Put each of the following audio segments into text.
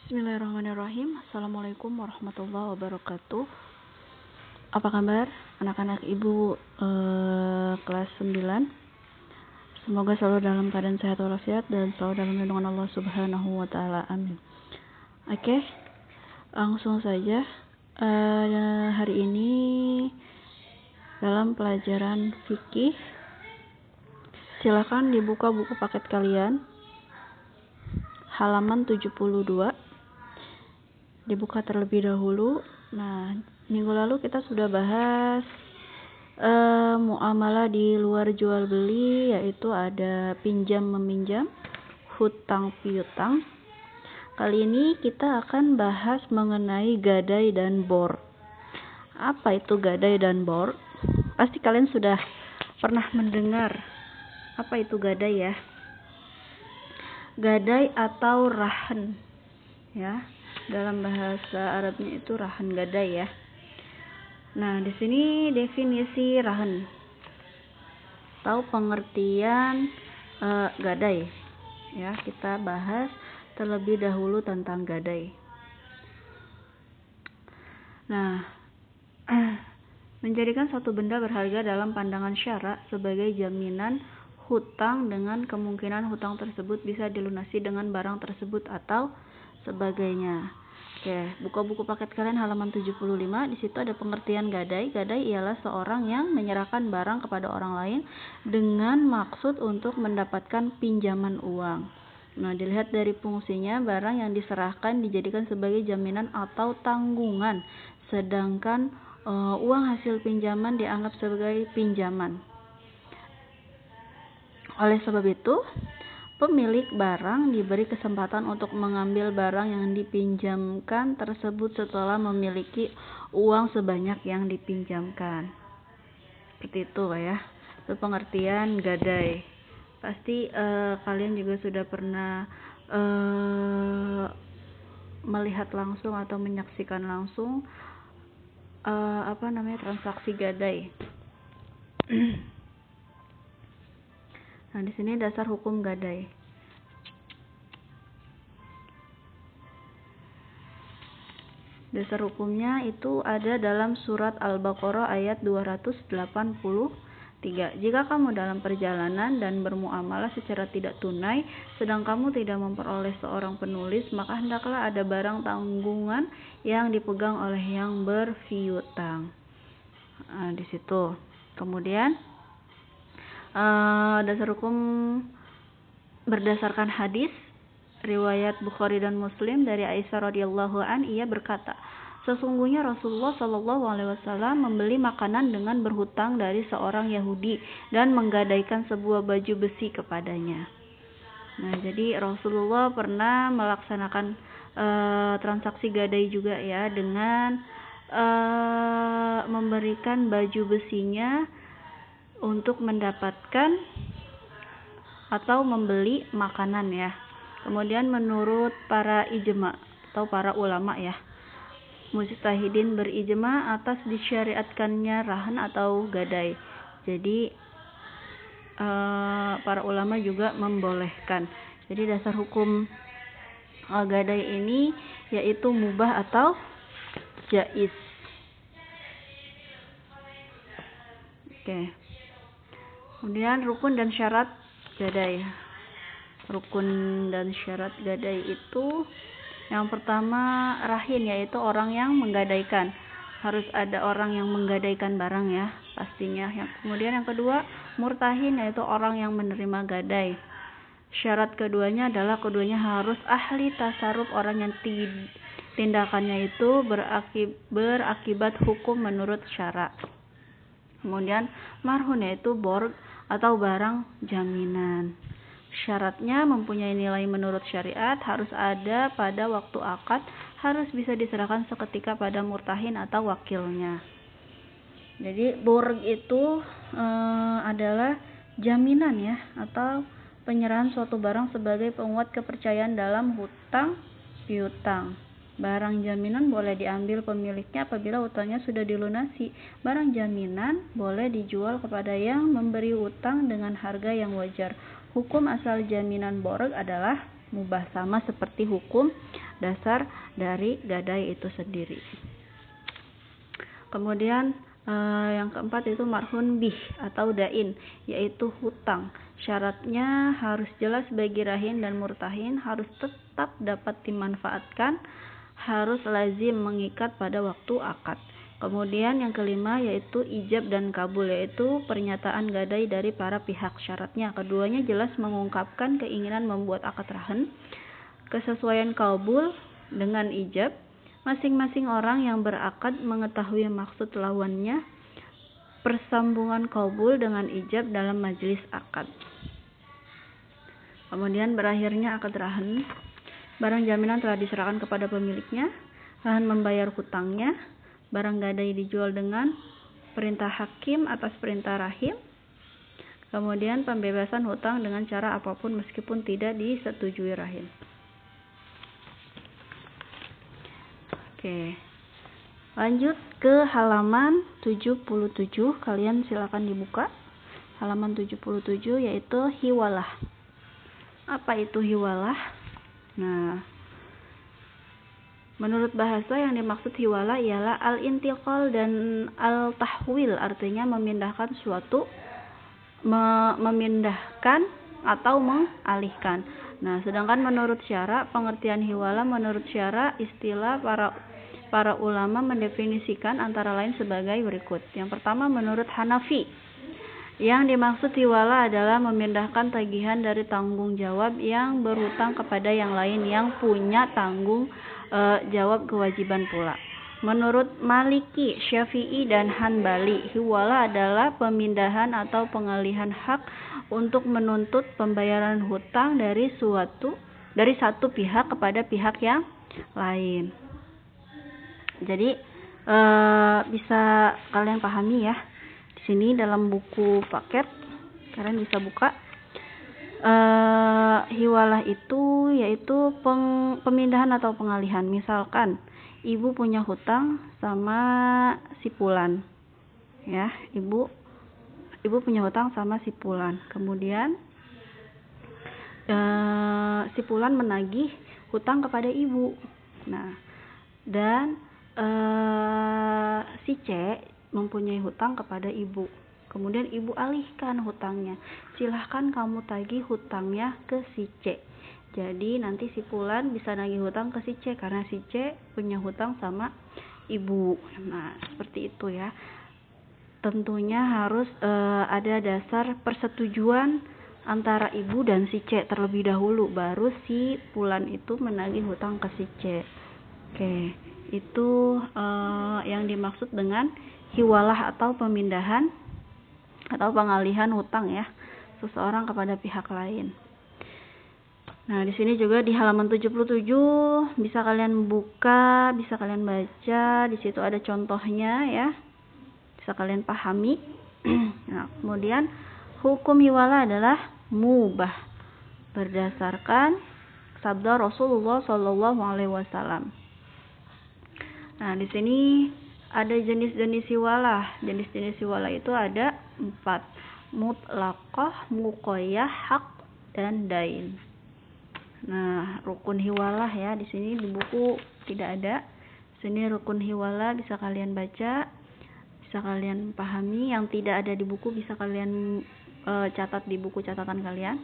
Bismillahirrahmanirrahim. Assalamualaikum warahmatullahi wabarakatuh. Apa kabar anak-anak ibu kelas 9? Semoga selalu dalam keadaan sehat walafiat dan selalu dalam lindungan Allah Subhanahu wa taala. Amin. Oke. Langsung saja. Hari ini dalam pelajaran fikih, silakan dibuka buku paket kalian halaman 72. Dibuka terlebih dahulu. Nah, minggu lalu kita sudah bahas muamalah di luar jual beli, yaitu ada pinjam meminjam, hutang piutang. Kali ini kita akan bahas mengenai gadai dan bor. Apa itu gadai dan bor? Pasti kalian sudah pernah mendengar apa itu gadai ya. Gadai atau rahan ya. Dalam bahasa Arabnya itu rahan gadai ya. Nah, di sini definisi rahan. Tahu pengertian gadai. Ya, kita bahas terlebih dahulu tentang gadai. Nah, menjadikan suatu benda berharga dalam pandangan syara sebagai jaminan hutang dengan kemungkinan hutang tersebut bisa dilunasi dengan barang tersebut atau sebagainya. Oke, buka buku paket kalian halaman 75. Di situ ada pengertian gadai. Gadai ialah seorang yang menyerahkan barang kepada orang lain dengan maksud untuk mendapatkan pinjaman uang. Nah, dilihat dari fungsinya, barang yang diserahkan dijadikan sebagai jaminan atau tanggungan, sedangkan uang hasil pinjaman dianggap sebagai pinjaman. Oleh sebab itu, pemilik barang diberi kesempatan untuk mengambil barang yang dipinjamkan tersebut setelah memiliki uang sebanyak yang dipinjamkan. Seperti itu ya. Itu pengertian gadai. Pasti kalian juga sudah pernah melihat langsung atau menyaksikan langsung transaksi gadai. Nah, di sini dasar hukum gadai. Dasar hukumnya itu ada dalam surat Al-Baqarah ayat 283. Jika kamu dalam perjalanan dan bermuamalah secara tidak tunai, sedang kamu tidak memperoleh seorang penulis, maka hendaklah ada barang tanggungan yang dipegang oleh yang berpiutang. Nah, di situ. Kemudian dasar hukum berdasarkan hadis riwayat Bukhari dan Muslim dari Aisyah radhiyallahu an, ia berkata, sesungguhnya Rasulullah Shallallahu alaihi wasallam membeli makanan dengan berhutang dari seorang Yahudi dan menggadaikan sebuah baju besi kepadanya. Nah, jadi Rasulullah pernah melaksanakan transaksi gadai juga ya, dengan memberikan baju besinya untuk mendapatkan atau membeli makanan ya. Kemudian menurut para ijma atau para ulama ya, mujtahidin berijma atas disyariatkannya rahan atau gadai. Jadi para ulama juga membolehkan. Jadi dasar hukum gadai ini yaitu mubah atau jaiz. Oke. Kemudian rukun dan syarat gadai. Rukun dan syarat gadai itu yang pertama rahin, yaitu orang yang menggadaikan. Harus ada orang yang menggadaikan barang ya pastinya. Kemudian yang kedua murtahin, yaitu orang yang menerima gadai. Syarat keduanya adalah keduanya harus ahli tasarruf, orang yang tindakannya itu berakibat hukum menurut syara. Kemudian marhun, yaitu bor atau barang jaminan. Syaratnya mempunyai nilai menurut syariat, harus ada pada waktu akad, harus bisa diserahkan seketika pada murtahin atau wakilnya. Jadi bor itu adalah jaminan ya, atau penyerahan suatu barang sebagai penguat kepercayaan dalam hutang piutang. Barang jaminan boleh diambil pemiliknya apabila hutangnya sudah dilunasi. Barang jaminan boleh dijual kepada yang memberi hutang dengan harga yang wajar. Hukum asal jaminan borg adalah mubah, sama seperti hukum dasar dari gadai itu sendiri. Kemudian yang keempat itu marhun bih atau dain, yaitu hutang. Syaratnya harus jelas bagi rahin dan murtahin, harus tetap dapat dimanfaatkan, harus lazim mengikat pada waktu akad. Kemudian yang kelima yaitu ijab dan kabul, yaitu pernyataan gadai dari para pihak. Syaratnya keduanya jelas mengungkapkan keinginan membuat akad rahan, kesesuaian kabul dengan ijab. Masing-masing orang yang berakad mengetahui maksud lawannya, persambungan kabul dengan ijab dalam majelis akad. Kemudian berakhirnya akad rahan, barang jaminan telah diserahkan kepada pemiliknya, rahan membayar hutangnya, barang gadai dijual dengan perintah hakim atas perintah rahim, kemudian pembebasan hutang dengan cara apapun meskipun tidak disetujui rahim. Oke, lanjut ke halaman 77. Kalian silakan dibuka halaman 77, yaitu hiwalah. Apa itu hiwalah? Nah, menurut bahasa yang dimaksud hiwalah ialah al-intiqal dan al-tahwil, artinya memindahkan suatu, memindahkan atau mengalihkan. Nah, sedangkan menurut syara, pengertian hiwalah menurut syara istilah para ulama mendefinisikan antara lain sebagai berikut. Yang pertama, menurut Hanafi, yang dimaksud hiwalah adalah memindahkan tagihan dari tanggung jawab yang berhutang kepada yang lain yang punya tanggung jawab kewajiban pula. Menurut Maliki, Syafi'i, dan Hanbali, hiwalah adalah pemindahan atau pengalihan hak untuk menuntut pembayaran hutang dari satu pihak kepada pihak yang lain. Jadi bisa kalian pahami ya. Di sini dalam buku paket kalian bisa buka. Hiwalah itu yaitu pemindahan atau pengalihan. Misalkan ibu punya hutang sama si Fulan. Ya, ibu punya hutang sama si Fulan. Kemudian si Fulan menagih hutang kepada ibu. Nah, dan si C mempunyai hutang kepada ibu. Kemudian ibu alihkan hutangnya. Silahkan kamu tagih hutangnya ke si C. Jadi nanti si Fulan bisa nagih hutang ke si C karena si C punya hutang sama ibu. Nah, seperti itu ya. Tentunya harus ada dasar persetujuan antara ibu dan si C terlebih dahulu, baru si Fulan itu menagih hutang ke si C. Oke. Itu yang dimaksud dengan hiwalah atau pemindahan atau pengalihan hutang ya, seseorang kepada pihak lain. Nah, di sini juga di halaman 77 bisa kalian buka, bisa kalian baca, di situ ada contohnya ya. Bisa kalian pahami. Nah, kemudian hukum hiwalah adalah mubah berdasarkan sabda Rasulullah SAW. Nah, di sini ada jenis-jenis hiwalah. Jenis-jenis hiwalah itu ada 4. Mutlaqah, muqayyah, haq, dan dain. Nah, rukun hiwalah ya, di sini di buku tidak ada. Di sini rukun hiwalah bisa kalian baca, bisa kalian pahami. Yang tidak ada di buku bisa kalian catat di buku catatan kalian.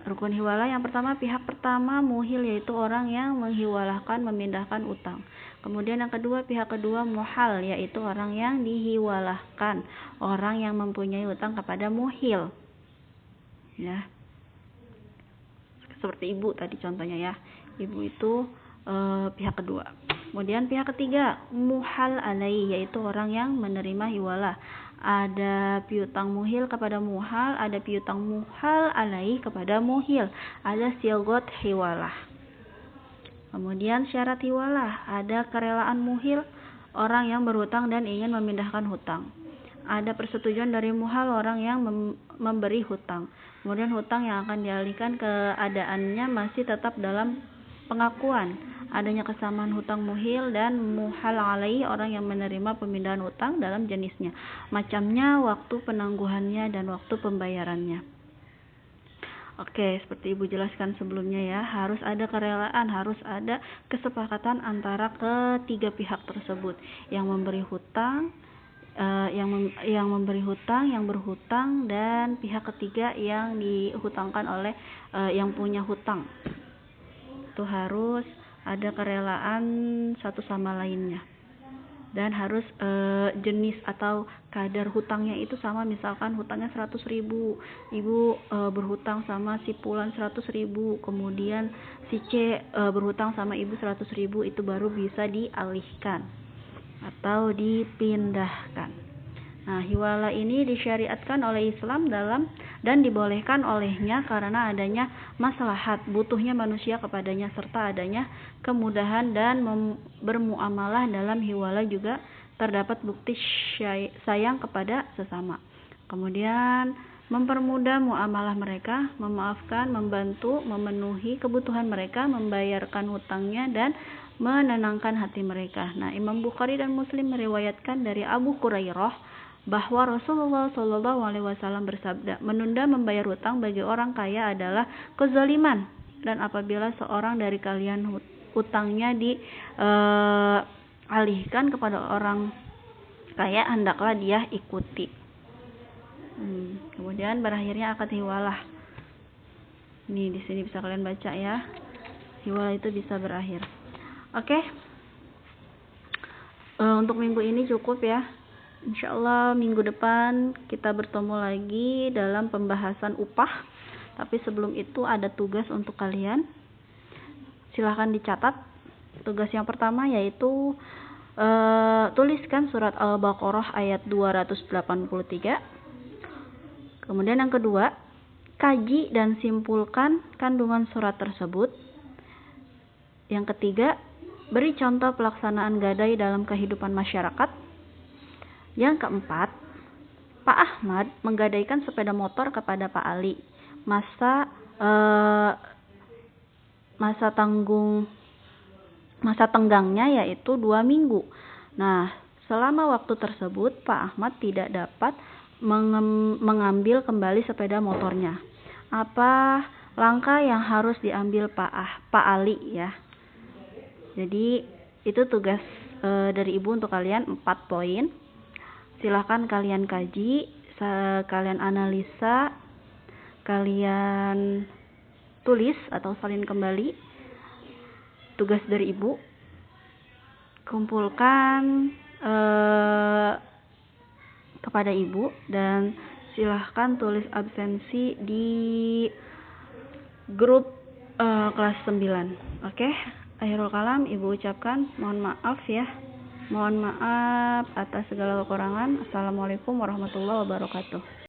Rukun hiwalah yang pertama, pihak pertama muhil, yaitu orang yang menghiwalahkan, memindahkan utang. Kemudian yang kedua, pihak kedua muhal, yaitu orang yang dihiwalahkan, orang yang mempunyai utang kepada muhil. Ya. Seperti ibu tadi contohnya ya. Ibu itu pihak kedua. Kemudian pihak ketiga, muhal alai, yaitu orang yang menerima hiwalah. Ada piutang muhil kepada muhal, ada piutang muhal alai kepada muhil, ada sigot hiwalah. Kemudian syarat hiwalah, ada kerelaan muhil, orang yang berhutang dan ingin memindahkan hutang. Ada persetujuan dari muhal, orang yang memberi hutang. Kemudian hutang yang akan dialihkan keadaannya masih tetap dalam pengakuan. Adanya kesamaan hutang muhil dan muhal alaihi, orang yang menerima pemindahan hutang dalam jenisnya, macamnya, waktu penangguhannya, dan waktu pembayarannya. Oke, seperti Ibu jelaskan sebelumnya ya, harus ada kerelaan, harus ada kesepakatan antara ketiga pihak tersebut, yang memberi hutang, yang memberi hutang, yang berhutang, dan pihak ketiga yang dihutangkan oleh yang punya hutang. Itu harus ada kerelaan satu sama lainnya. Dan harus jenis atau kadar hutangnya itu sama, misalkan hutangnya 100.000, Ibu berhutang sama si Fulan 100.000, kemudian si C berhutang sama Ibu 100.000, itu baru bisa dialihkan atau dipindahkan. Nah, hiwala ini disyariatkan oleh Islam dan dibolehkan olehnya karena adanya maslahat, butuhnya manusia kepadanya, serta adanya kemudahan dan bermuamalah dalam hiwala juga terdapat bukti sayang kepada sesama. Kemudian mempermudah muamalah mereka, memaafkan, membantu, memenuhi kebutuhan mereka, membayarkan hutangnya, dan menenangkan hati mereka. Nah, Imam Bukhari dan Muslim meriwayatkan dari Abu Hurairah bahwa Rasulullah SAW bersabda, menunda membayar hutang bagi orang kaya adalah kezaliman, dan apabila seorang dari kalian hutangnya dialihkan kepada orang kaya, hendaklah dia ikuti. Kemudian berakhirnya akad hiwalah. Nih di sini bisa kalian baca ya, hiwalah itu bisa berakhir. Oke. Untuk minggu ini cukup ya. Insyaallah minggu depan kita bertemu lagi dalam pembahasan upah. Tapi sebelum itu ada tugas untuk kalian. Silahkan dicatat. Tugas yang pertama yaitu tuliskan surat Al-Baqarah ayat 283. Kemudian yang kedua, kaji dan simpulkan kandungan surat tersebut. Yang ketiga, beri contoh pelaksanaan gadai dalam kehidupan masyarakat. Yang keempat, Pak Ahmad menggadaikan sepeda motor kepada Pak Ali. Masa tenggangnya yaitu 2 minggu. Nah, selama waktu tersebut Pak Ahmad tidak dapat mengambil kembali sepeda motornya. Apa langkah yang harus diambil Pak Ali ya? Jadi itu tugas dari Ibu untuk kalian, 4 poin. Silahkan kalian kaji, kalian analisa, kalian tulis atau salin kembali tugas dari Ibu. Kumpulkan kepada Ibu dan silahkan tulis absensi di grup kelas 9. Oke, akhirul kalam Ibu ucapkan mohon maaf ya. Mohon maaf atas segala kekurangan. Assalamualaikum warahmatullahi wabarakatuh.